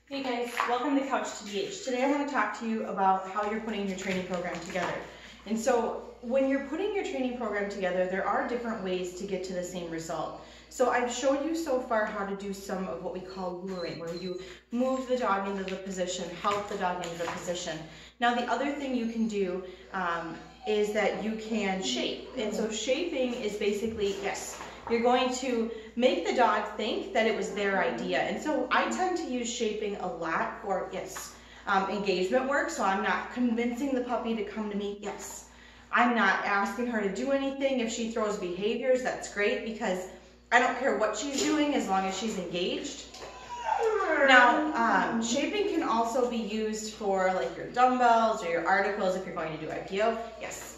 Hey guys, welcome to C2BH. Today I want to talk to you about how you're putting your training program together. And so when you're putting your training program together, there are different ways to get to the same result. So I've showed you so far how to do some of what we call luring, where you move the dog into the position, help the dog into the position. Now the other thing you can do is that you can shape. And so shaping is basically, yes, you're going to make the dog think that it was their idea. And so I tend to use shaping a lot for, yes, engagement work. So I'm not convincing the puppy to come to me, yes. I'm not asking her to do anything. If she throws behaviors, that's great because I don't care what she's doing as long as she's engaged. Now, shaping can also be used for like your dumbbells or your articles if you're going to do IPO, yes.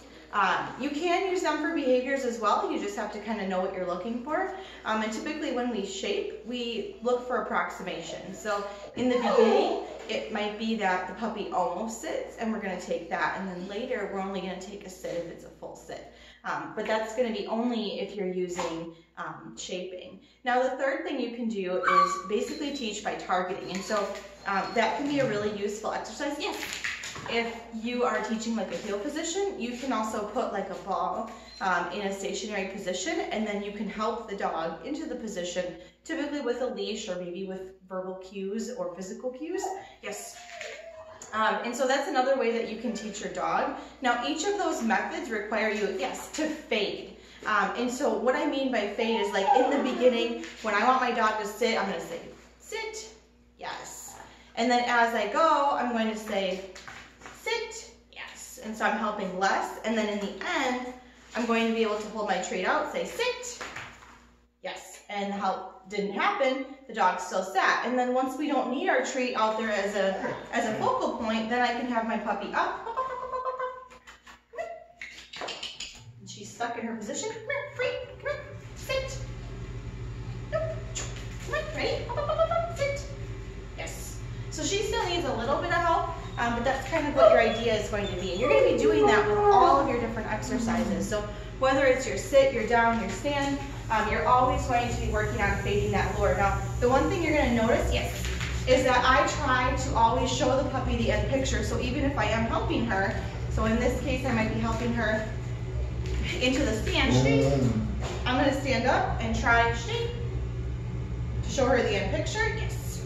You can use them for behaviors as well. You just have to kind of know what you're looking for. And typically when we shape, we look for approximation. So in the beginning, it might be that the puppy almost sits and we're going to take that. And then later, we're only going to take a sit if it's a full sit. But that's going to be only if you're using shaping. Now the third thing you can do is basically teach by targeting. And so that can be a really useful exercise. Yes. If you are teaching like a heel position, you can also put like a ball in a stationary position, and then you can help the dog into the position, typically with a leash or maybe with verbal cues or physical cues. Yes. And so that's another way that you can teach your dog. Now each of those methods require you, yes, to fade. And so what I mean by fade is like in the beginning, when I want my dog to sit, I'm going to say, sit, yes. And then as I go, I'm going to say, sit, yes. And so I'm helping less. And then in the end, I'm going to be able to hold my treat out, say sit, yes. And help didn't happen, the dog still sat. And then once we don't need our treat out there as a focal point, then I can have my puppy up. And she's stuck in her position. Come here, free, come here, sit. Nope. Come on, ready? Sit. Yes. So she still needs a little bit of help. But that's kind of what your idea is going to be. And you're going to be doing that with all of your different exercises. So whether it's your sit, your down, your stand, you're always going to be working on fading that lure. Now, the one thing you're going to notice, yes, is that I try to always show the puppy the end picture. So even if I am helping her, so in this case, I might be helping her into the stand straight. I'm going to stand up and try straight to show her the end picture, yes.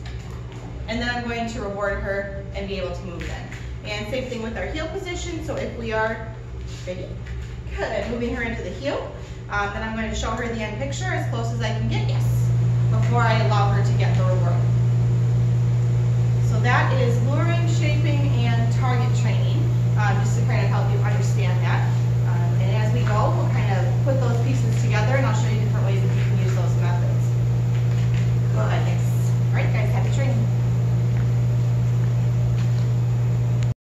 And then I'm going to reward her and be able to move then. And same thing with our heel position. So if we are good, moving her into the heel, then I'm going to show her the end picture as close as I can get, yes, before I allow her to get